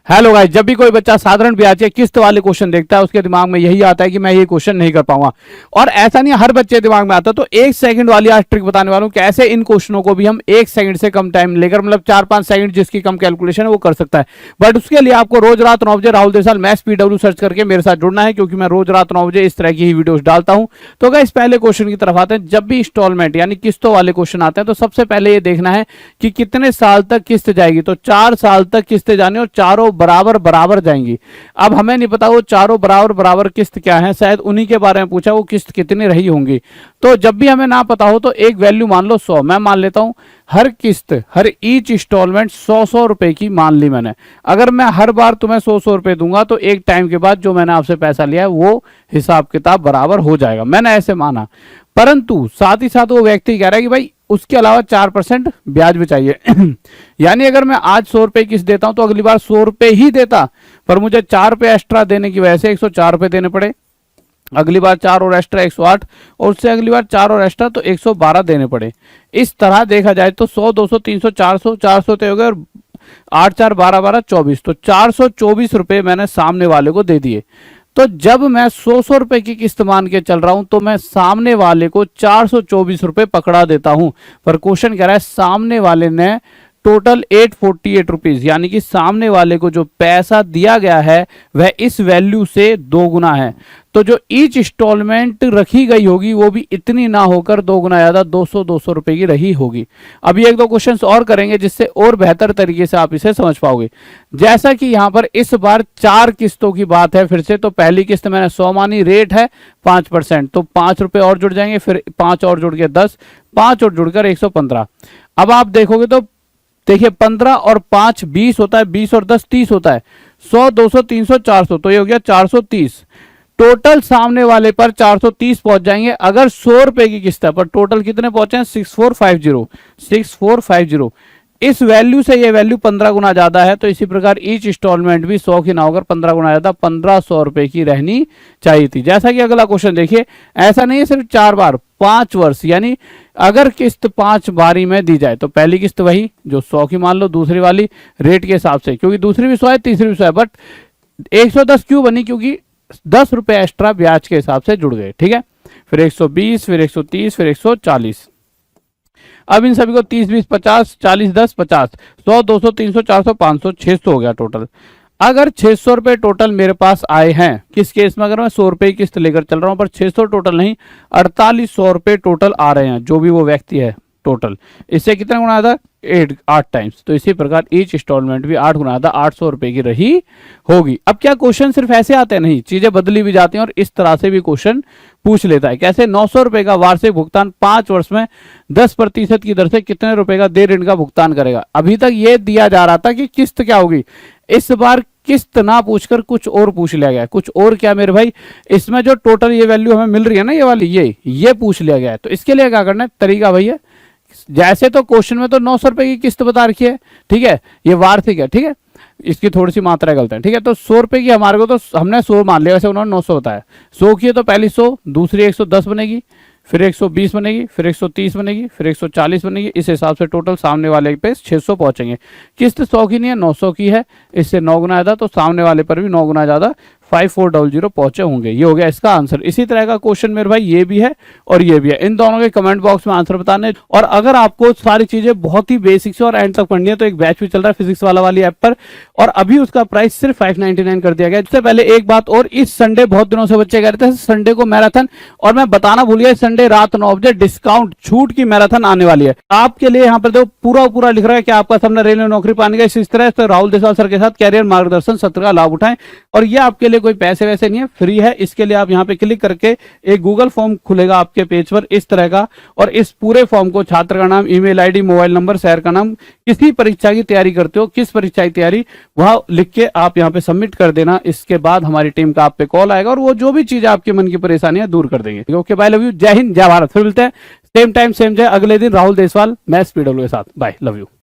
Hello guys, जब भी कोई बच्चा साधारण ब्याज के किस्त वाले क्वेश्चन देखता है उसके दिमाग में यही आता है कि मैं ये क्वेश्चन नहीं कर पाऊंगा। और ऐसा नहीं, हर बच्चे दिमाग में आता है। तो 1 सेकंड वाली आज ट्रिक बताने वाला हूं, कैसे इन क्वेश्चनों को भी हम 1 सेकंड से कम टाइम लेकर, मतलब 4-5 सेकंड जिसकी कम कैलकुलेशन है वो कर सकता है। बट उसके लिए आपको रोज रात 9 बजे राहुल देसाल मैथ्स PW सर्च करके मेरे साथ जुड़ना है, क्योंकि मैं रोज रात 9 बजे इस तरह की ही वीडियोस डालता हूं। तो गाइस, पहले क्वेश्चन की तरफ आते हैं। जब भी इंस्टॉलमेंट यानी किस्तों वाले क्वेश्चन आते हैं तो सबसे पहले ये देखना है कि कितने साल तक किस्त जाएगी। तो 4 साल तक किस्तें जानी और चारों बराबर बराबर जाएंगी। अब हमें नहीं पता वो चारों बराबर बराबर किस्त क्या है, शायद उन्हीं के बारे में पूछा, वो किस्त कितनी रही होंगी। तो जब भी हमें ना पता हो तो एक वैल्यू मान लो 100, मैं मान लेता हूं हर किस्त, हर ईच इंस्टॉलमेंट 100 रुपए की मान ली मैंने। अगर मैं हर बार तुम्हें 100 रुपए दूंगा तो एक टाइम के बाद जो मैंने आपसे पैसा लिया है वो हिसाब किताब बराबर हो जाएगा, मैंने ऐसे माना। परंतु साथ ही साथ वो व्यक्ति कह रहा है कि भाई उसके अलावा 4% ब्याज भी चाहिए। यानी अगर मैं आज 100 रुपए किस्त देता हूं तो अगली बार 100 रुपए ही देता, पर मुझे 4 रुपए एक्स्ट्रा देने की वजह से 104 रुपए देने पड़े। अगली बार 4 और एक्स्ट्रा 108, और उससे अगली बार 4 और एक्स्ट्रा तो 112 देने पड़े। इस तरह देखा जाए तो 100, 200, 300, 400, 400 हो गए, और 8, 4, 12, 12, 24, तो 424 रुपए मैंने सामने वाले को दे दिए। तो जब मैं 100 रुपए की किस्त मान के चल रहा हूं तो मैं सामने वाले को 424 रुपए पकड़ा देता हूं। पर क्वेश्चन कह रहा है सामने वाले ने टोटल 848 रुपीज, यानी कि सामने वाले को जो पैसा दिया गया है वह इस वैल्यू से 2 गुना है। तो जो ईच इंस्टॉलमेंट रखी गई होगी वो भी इतनी ना होकर 2 गुना ज्यादा 200 रुपए की रही होगी। अभी 1-2 क्वेश्चंस और करेंगे जिससे और बेहतर तरीके से आप इसे समझ पाओगे। जैसा कि यहां पर इस बार 4 किस्तों की बात है फिर से, तो पहली किस्त मैंने 100 मानी, रेट है 5%, तो 5 रुपए और जुड़ जाएंगे, फिर 5 और जुड़ के 10, 5 और जुड़कर 115। अब आप देखोगे तो देखिए 15 और 5 20 होता है, 20 और 10 30 होता है, 100, 200, 300, 400, तो ये हो गया 430। टोटल सामने वाले पर 430 पहुंच जाएंगे अगर 100 रुपए की किस्त है, पर टोटल कितने पहुंचे हैं 6450, 6450। इस वैल्यू से ये वैल्यू 15 गुना ज्यादा है। तो इसी प्रकार ईच इंस्टॉलमेंट भी 100 की ना होकर 15 गुना ज्यादा 1500 रुपए की रहनी चाहिए थी। जैसा कि अगला क्वेश्चन देखिए, ऐसा नहीं है सिर्फ 4 बार, 5 वर्ष, यानी अगर किस्त 5 बारी में दी जाए तो पहली किस्त वही जो 100 की मान लो, दूसरी वाली रेट के हिसाब से, क्योंकि दूसरी भी 100 है, तीसरी भी 100 है, बट 110 क्यों बनी, क्योंकि 10 रुपए एक्स्ट्रा ब्याज के हिसाब से जुड़ गए। ठीक है, फिर 120, फिर 130, फिर 140। अब इन सभी को 30, 20, 50, 40, 10, 50, 100, 200, 300, 400, 500, 600 हो गया टोटल। अगर 600 रुपए टोटल मेरे पास आए हैं, किस केस में, अगर मैं 100 रुपए की किस्त लेकर चल रहा हूं पर 600 टोटल नहीं, 4800 रुपए टोटल आ रहे हैं, जो भी वो व्यक्ति है टोटल, इससे कितना गुना आता है 8 टाइम्स। तो इसी प्रकार ईच इंस्टॉलमेंट भी 8 गुना आता, 800 रुपए की रही होगी। अब क्या क्वेश्चन सिर्फ ऐसे आते हैं, नहीं, चीजें बदली भी जाती हैं और इस तरह से भी क्वेश्चन पूछ लेता है। कैसे, 900 रुपए का वार्षिक भुगतान 5 वर्ष में 10% की दर से कितने रुपए का देय ऋण का भुगतान करेगा। अभी तक ये दिया जा रहा था कि किस्त क्या होगी, इस बार किस्त ना पूछकर कुछ और पूछ लिया गया। कुछ और क्या मेरे भाई, इसमें जो टोटल ये वैल्यू हमें मिल रही है ना, ये वाली, ये पूछ लिया गया है। तो इसके लिए क्या करना है, तरीका भैया, जैसे तो क्वेश्चन में तो 900 रुपए की किस्त बता रखी है, ठीक है, ये वार्षिक है, ठीक है, इसकी थोड़ी सी मात्रा गलत है, ठीक है। तो 100 रुपए की हमारे को, तो हमने 100 मान लिया, वैसे उन्होंने 900 बताया। 100 की है तो पहली 100, दूसरी 110 बनेगी, फिर 120 बनेगी, फिर 130 बनेगी, फिर 140 बनेगी। इस हिसाब से टोटल सामने वाले पे 600 पहुंचेंगे। किस्त 100 की नहीं है, 900 की है, इससे 9 गुना ज्यादा, तो सामने वाले पर भी 9 गुना ज्यादा 5400 पहुंचे होंगे। ये हो गया इसका आंसर। इसी तरह का क्वेश्चन मेरे भाई ये भी है और ये भी है, इन दोनों के कमेंट बॉक्स में आंसर बताने। और अगर आपको सारी चीजें बहुत ही बेसिक से और एंड तक पढ़नी है तो एक बैच भी चल रहा है फिजिक्स वाली ऐप पर, और अभी उसका प्राइस सिर्फ 599 कर दिया गया। इससे पहले एक बात और, इस संडे बहुत दिनों से बच्चे कह रहे थे संडे को मैराथन, और मैं बताना भूल गया, संडे रात 9 बजे डिस्काउंट छूट की मैराथन आने वाली है आपके लिए। यहाँ पर देखो पूरा लिख रहा है कि आपका सपना रेलवे नौकरी पाने का, इस तरह से राहुल देसाल सर के साथ कैरियर मार्गदर्शन सत्र का लाभ उठाएं। और ये आपके लिए कोई पैसे वैसे नहीं है, फ्री है। इसके लिए आप यहाँ पे क्लिक करके एक गूगल फॉर्म खुलेगा आपके पेज पर इस तरह का, और इस पूरे फॉर्म को छात्र का नाम, ईमेल आईडी, मोबाइल नंबर, शहर का नाम, किसी परीक्षा की तैयारी करते हो, किस परीक्षा की तैयारी, वह लिख के आप यहाँ पे सबमिट कर देना। इसके बाद हमारी टीम का आप पे कॉल आएगा और वो जो भी चीज आपके मन की परेशानियां दूर कर देंगे। ओके, बाय, लव यू, जय हिंद, जय भारत। फिर मिलते हैं सेम टाइम सेम जय अगले दिन राहुल देसवाल मैथ्स PW के साथ। Bye, love you.